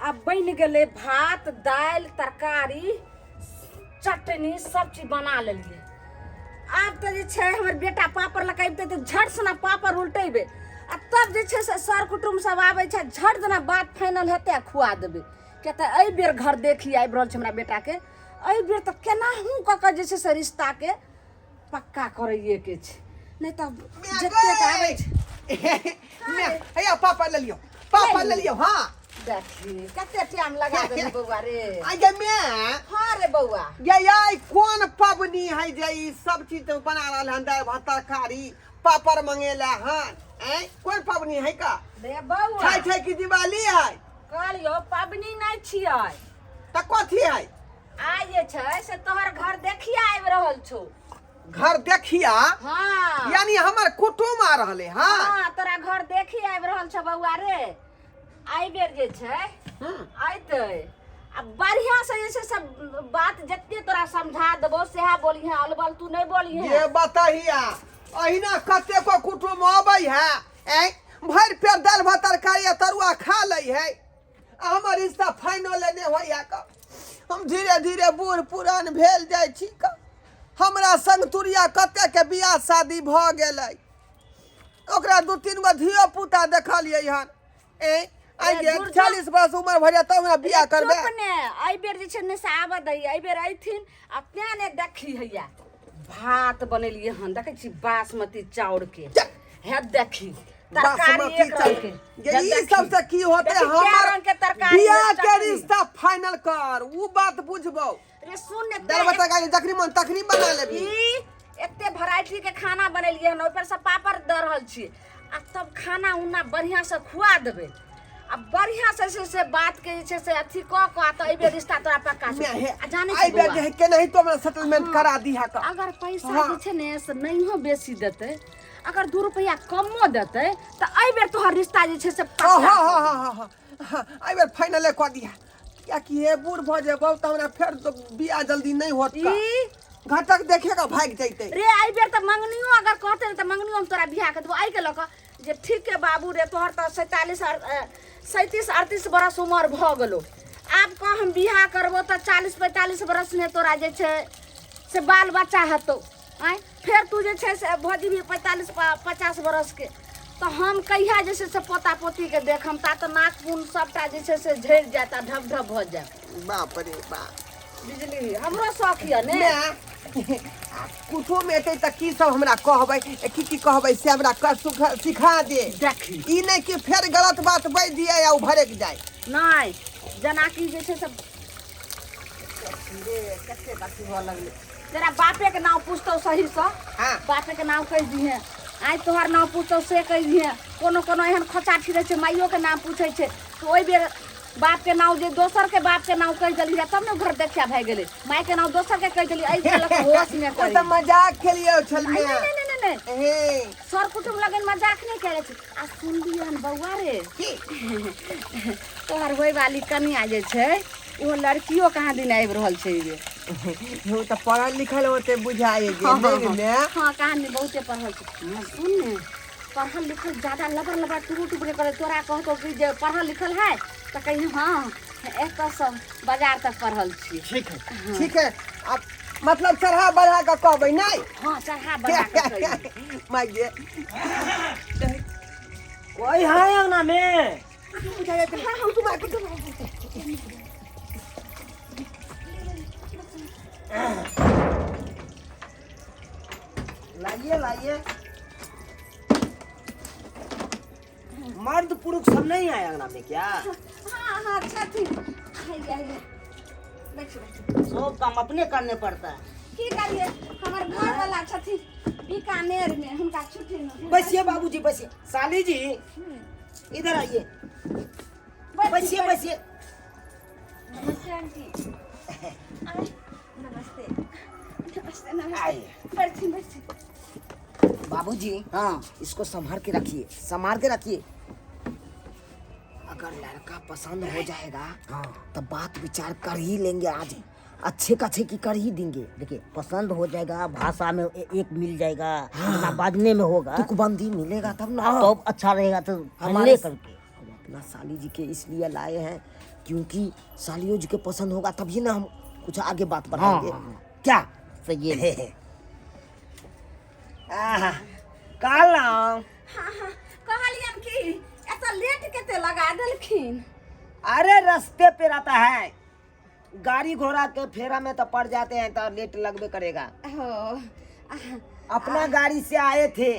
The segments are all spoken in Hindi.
अब बन गए भात दाल तरकारी चटनी सब चीज बना लेलिए। अब तो जे हमर बेटा पापड़ लगाबते तो झट से ना पापड़ उल्टेबे आ तब जे से सर कुटुम सब आवे छै झट जना बात फाइनल हेते खुआ देबे। क्या तो एहि बेर घर देखी आबि रहल छै हमरा बेटा के। एहि बेर तो केनाहू क के जे से रिश्ता के पक्का करइए के छै, नहीं तो जते आवे छै हैया पापा ले लियो हां देखी कते टाइम लगा देबे बौआ रे। आगे में हां रे बौआ ये कौन पबनी है जे ई सब चीज तो बना रहल हन दाल भात तरकारी पापड़ मंगेला हन कौन पबनी है का रे बौआ छै कि दिवाली है कहलियो पबनी नहीं छियै त कथी है आइ जे छै से तोहर घर देखिया आबि रहल छौ। घर देखिया हाँ यानी हमर कुटुम आ रहले हां हाँ तोरा घर देखी आबि रहल छौ बौआ रे। आई बेर जे छै आइते आ बढ़िया से जे छै सब बात जत्ते तोरा समझा देबो सेहा बोलिहे अलबल तू नहीं बोलिहे। ये बताहिया अहिना कते को कुटुम आबै है भर पेट दाल भात तरकारी तरुआ खा लै है हमर रिश्ता फाइनल ने होइया का हम धीरे धीरे बूढ़ पुरान भेल जाइ छी का हमरा संग तुरिया कते के बियाह शादी भ गेलै ओकरा दू तीन गो धियो पुता देखलियै हन आई 40 वर्ष उम्र भरिया तब हमरा बियाह करबे। ने आई बेर जे छै ने से आबे दई आई बेर अइथिन आ तें ने देखी हैया भात बनेलिए हन देखै छी बासमती चाउर के हे देखी तरकारी एक रंग के ये सब से की होते हमर बियाह के रिश्ता फाइनल कर उ बात बुझबो रे सुन ने दाल भात तरकारी जखनी मन तखनी बना लेबी एते वैरायटी के खाना बनेलिए हन ऊपर से पापड़ द रहल छी आ तब खाना उना बढ़िया से खुआ देबे आ बढ़िया से बात के जे से अथी क त एबे रिश्ता तोरा पक्का छै आ जाने छी बे जे के नहीं तो हमरा सेटलमेंट करा दी है का अगर पैसा जे छै ने से नहियो बेसी देते अगर 2 रुपया कमो देते त एहि बेर तोहर रिश्ता जे छै से पक्का हां आई बेर फाइनल क दिया क्या कि हे बूढ़ भ जेबौ त हमरा फेर तो बियाह जल्दी नहीं होत का घटक देखेगा भाग जैते रे आई बेर त मंगनियो अगर कहते त मंगनियो हम तोरा बियाह कर देबो आई के लक जे ठीक है बाबू रे तोहर त 37 38 बरस उम्र भ गेलो आब का हम बियाह करबो त 40 45 बरस में तोरा जे छै से बाल बच्चा हेतौ आई फिर तू जे छै से भजी भी 45 50 बरस के तो हम कहिया जे से पोता पोती के देखम ता तो नाक पुन सबटा जे छै से झड़ जाता ढब ढब भ जाए। बाप रे बाप बिजली हमरो शौक है ने कुटुम एते त की सब हमरा कहबै की कहबै से हमरा सिखा दे देखी ई नहीं कि फिर गलत बात बज दिए या भड़क जाए नहीं जना की जे छै सब रे कते बात हो लगले तेरा बापे के नाम पूछतो सही से हां बापे के नाम कह दिए आई तोहर नाम पूछतो से कह दिए कोनो कोनो एहन खोचा छिरे छै माइयो के नाम पूछे छै तो ओइ बेर बाप के नाम जे दोसर के बाप के नाम कह देली तब ने घर देखिया भ गेलै माय के नाम दोसर के कह देली आई के लक होश में करी त मजाक खेलियो छल में नहीं सर कुटुम लगन मजाक नहीं करे छै आ सुन दियन बौआ रे तोहर होय वाली कन्या जे छै वो लड़कियों कहाँ दिन आबि रहल छै ये हो त पढ़ल लिखल होते बुझाए जे ने हां कहानी बहुते पढ़ल छै सुन ने पढ़ल लिखल ज्यादा लबर लबर टुटुट करे तोरा कहतो कि जे पढ़ल लिखल है त कहीं हां एक सब बाजार तक पढ़ल छी ठीक है अब मतलब चढ़ा बढ़ा के कहबै नहीं हां चढ़ा बढ़ा के माय गे कोई है अंगना में बुझाए हम तुम लाइए मर्द पुरुष सब नहीं आए अंगना में क्या हां अच्छा ठीक आइए बैठ सब काम अपने करने पड़ता है की करिए हमर घर वाला छथि बीकानेर में हुनका छुट्टी न बसिए बाबूजी बसिए साली जी इधर आइए बसिए नमस्ते आंटी नमस्ते आइए बैठिए बाबूजी हां इसको संभाल के रखिए अगर लड़का पसंद हो जाएगा तो बात विचार कर ही लेंगे आज अच्छे की कर ही देंगे। देखिए पसंद हो जाएगा भाषा में एक मिल जाएगा ना बाजने में होगा तुकबंदी मिलेगा तब ना तो अच्छा रहेगा तो हमारे करके अपना साली जी के इसलिए लाए हैं क्योंकि सालियों जी के पसंद होगा तभी ना हम कुछ आगे बात बढ़ाएंगे। क्या सही है? कहला हाँ हाँ कहलियन कि ऐसा लेट केते लगा देलखिन। अरे रास्ते पे रहता है, गाड़ी घोड़ा के फेरा में तो पड़ जाते हैं तो लेट लगबे करेगा। हो अपना गाड़ी से आए थे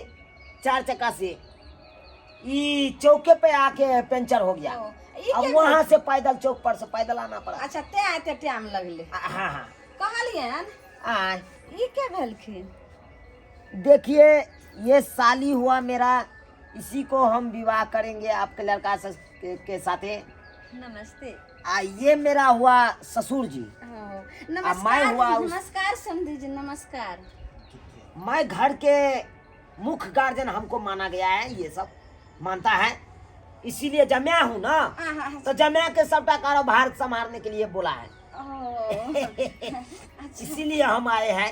4 चक्का से, ये चौके पे आके पंचर हो गया। अब वहाँ से पैदल चौक पर से पैदल आना पड़ा। अच्छा ते आते टाइम लगले। हाँ हाँ कहलियन ई के भेलखिन? देखिए ये साली हुआ मेरा, इसी को हम विवाह करेंगे आपके लड़का के साथे। नमस्ते। ये मेरा हुआ ससुर जी। नमस्कार हुआ नमस्कार समधी जी नमस्कार। मैं घर के मुख्य गार्जियन हमको माना गया है, ये सब मानता है, इसीलिए जमया हूँ ना, तो जमया के सबका कारोबार संभालने के लिए बोला है। इसीलिए हम आए हैं।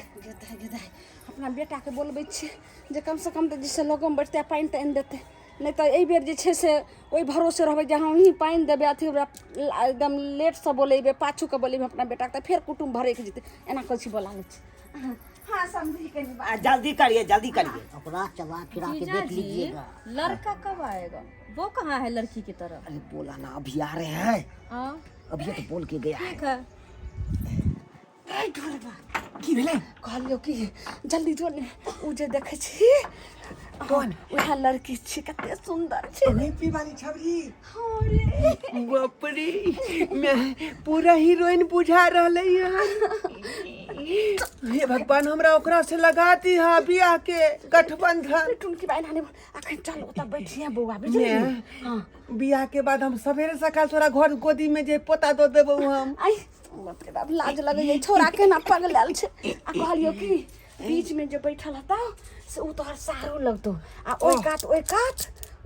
अपना बेटा के बोलबे छे जे कम से कम तो जिससे लोगों में बैठते पानी तानि देते, नहीं तो एहि बेर जे छे से ओहि भरोसे रहबे जे हम ही पानी देबे अथी एकदम लेट से बोलेबे पाछू के बोलेबे अपना बेटा के फिर कुटुम भरे के जेते एना कछि बोला ले छे। हाँ समझी के जल्दी करिए जल्दी करिए। अपना चला फिरा के देख लीजिएगा। लड़का कब आएगा? वो कहाँ है लड़की की तरफ? अरे बोला ना अभी आ रहे हैं, अभी तो बोल के गया है। ठीक है। की भेले कहलियो कि जल्दी जो ने उ जे देखे छी कौन? वह लड़की छी कते सुंदर छी। नीपी वाली छबरी। हाँ रे बाप रे, मैं पूरा हीरोइन बुझा रहले हे भगवान, हमरा ओकरा से लगाती है बियाह के गठबंधन। टुनकी बाई नानी अखन चल ओता बैठिए बौआ बुझली। हां बियाह के बाद हम सवेरे सकाल तोरा घर गोदी में जे पोता दो देबो हम। आई बाप रे बाप लाज लगे छोरा के ना पगलाल छे। आ कहलियो कि बीच में जो बैठल हता से उ तोहर सारू लगतो आ ओइ कात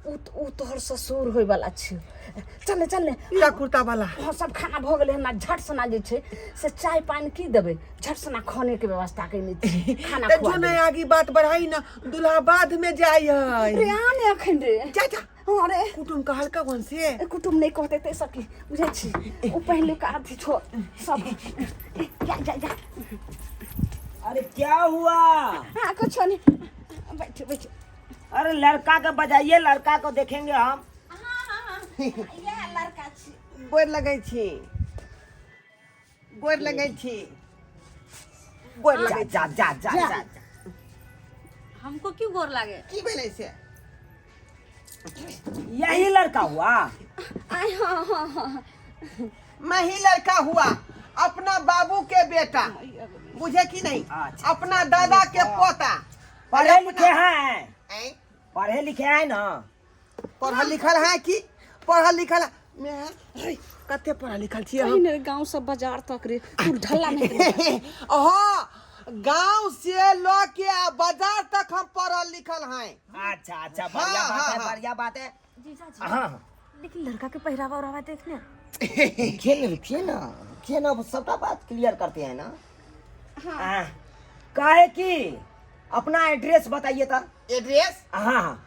उ तोहर ससुर होय वाला छै। चल चल ईरा कुर्ता वाला। हां सब खाना भ गेले हमरा झट सना जे छै से चाय पानी की देबे झट सना खाने के व्यवस्था कइने छी खाना ते खुआ जो नहीं आगे बात बढ़ाई ना, दुल्हा बाद में जाई है। रे आने अखन रे जा जा। हां रे कुटुम कहल का कौन से कुटुम नहीं कहते ते सकी बुझे छी उ पहले का अथी छो सब जा जा जा। अरे क्या हुआ? हां कुछ नहीं बैठ बैठ। अरे लड़का के बजाइए, लड़का को देखेंगे हम। हां ये लड़का छी। गोर लगै छी, गोर लगै छी, गोर लगै जा जा जा जा, जा। हमको क्यों गोर लागे? की भेलै से? यही लड़का हुआ। आई हां मैं ही लड़का हुआ, अपना बाबू के बेटा, बुझे कि नहीं? अच्छा। अपना दादा के पोता। पढ़े लिखे हैं, हैं? पढ़े लिखे हैं ना? पढ़ल लिखल है कि पढ़ल लिखल है? मैं कते पढ़ल लिखल छी हम। कहीं गांव से बाजार तक रे तू ढल्ला नहीं। हाँ, गांव से लो के बाजार तक हम पढ़ल लिखल हैं। अच्छा अच्छा, बढ़िया हाँ, बात हाँ, है, हाँ। बढ़िया बात है। जीजा जी, हाँ लेकिन लड़का के पहरावा और देखने। रुकिए ना सबका बात क्लियर करते हैं ना। हाँ। काहे कि अपना एड्रेस बताइए था। एड्रेस? हाँ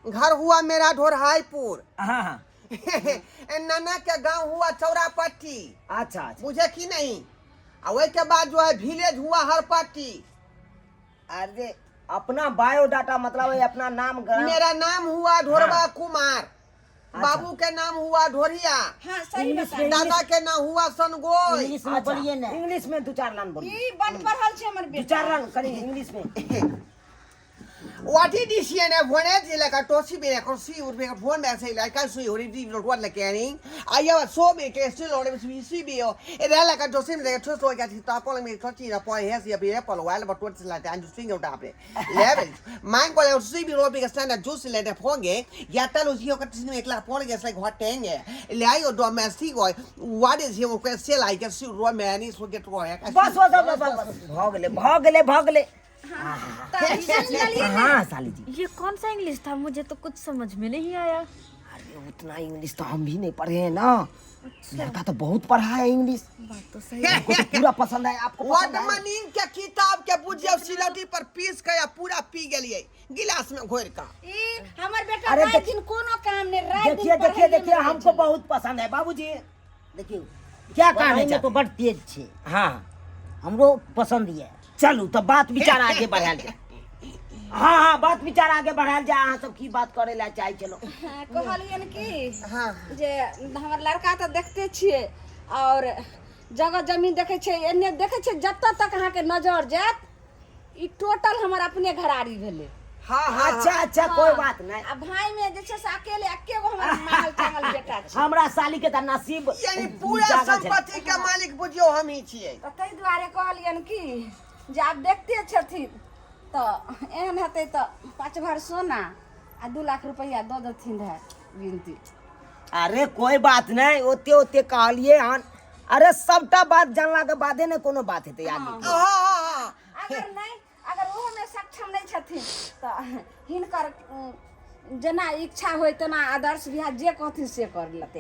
घर हुआ मेरा ढोरहाईपुर। हाँ हाँ। नाना के गांव हुआ चौरापट्टी। अच्छा अच्छा। बुझे कि नहीं? और के बाद जो है विलेज हुआ हरपट्टी। अरे अपना बायोडाटा मतलब है अपना नाम मेरा नाम हुआ ढोरवा हाँ। कुमार। बाबू के नाम हुआ ढोरिया। हां सही बता। दादा के नाम हुआ सनगोई। इंग्लिश में बोलिए ना। इंग्लिश में 2-4 लाइन बोलिए। ई बन पढ़ल छे हमर बेटा। 2-4 लाइन करिए इंग्लिश में। What did you see? And when I did like a tossy be like a sea would make a phone and say like I see or indeed not what like any. I have so big a still on it see be it like a tossy like a toss like a top on me touching a boy has here be apple while about what's like and just finger tap it. Level. Mine go out see be no big stand at juicy like a ponge. Yatalo you got to make like ponge like what thing. Leo domestic boy. What is he will say like a suit romance will get roy. बस भाग ले। समझ लिया ना? हाँ साली जी। ये कौन सा इंग्लिश था? मुझे तो कुछ समझ में नहीं आया। अरे उतना इंग्लिश तो हम भी नहीं पढ़े हैं ना। लड़का तो बहुत पढ़ा है इंग्लिश। बात तो सही हमको तो पूरा पसंद है। आपको वर्ड पसंद है? मीनिंग के किताब के बुझियो सिलौटी पर पीस के या पूरा पी गेलिए गिलास में घोर का। ई हमर बेटा अरे रात दिन कोनो काम नहीं, रात दिन देखिए पढ़े देखिए में देखिए रहे हमको छै। बहुत पसंद है बाबूजी। देखियो क्या पढ़ाई कहना में तो चाहते बड़ तेज छे, हैं? हाँ हमरो पसंद ये। चलू तो बात विचार आगे बढ़ायल जाए। हाँ हाँ बात विचार आगे बढ़ायल जाए। अहाँ सब की बात करे ला चाहे चलो। हाँ, कहलियन कि हाँ जे हमर लड़का तो देखते छियै और जगह जमीन देखे छै, एने देखे छै जतऽ तक अहाँ के नजर जात ई टोटल हमर अपने घरारी भेले। हाँ हाँ अच्छा अच्छा कोई बात नहीं। आ भाई में जे छै से अकेले एकेगो हमर मांगल चांगल बेटा छै। हमरा साली के तो नसीब यानी पूरा जागल छै। संपत्ति के मालिक बुझियो हम ही छियै। तऽ ताहि दुआरे कहलियन कि जे आब देखते छथिन तऽ एहन हेतै तऽ 5 भर सोना आ 2 लाख रुपया दऽ देथिन रहे गिनती। अरे कोई बात नहीं, ओते ओते कहलिए हन। अरे सबटा बात जानला के बादे ने कोनो बात हेतै आगे के। हाँ हाँ हाँ अगर नहीं, अगर ओहो में सक्षम नहीं छथिन तऽ हिनकर जेना इच्छा होय तेना आदर्श बिहार जे कहथिन से कर लेतै।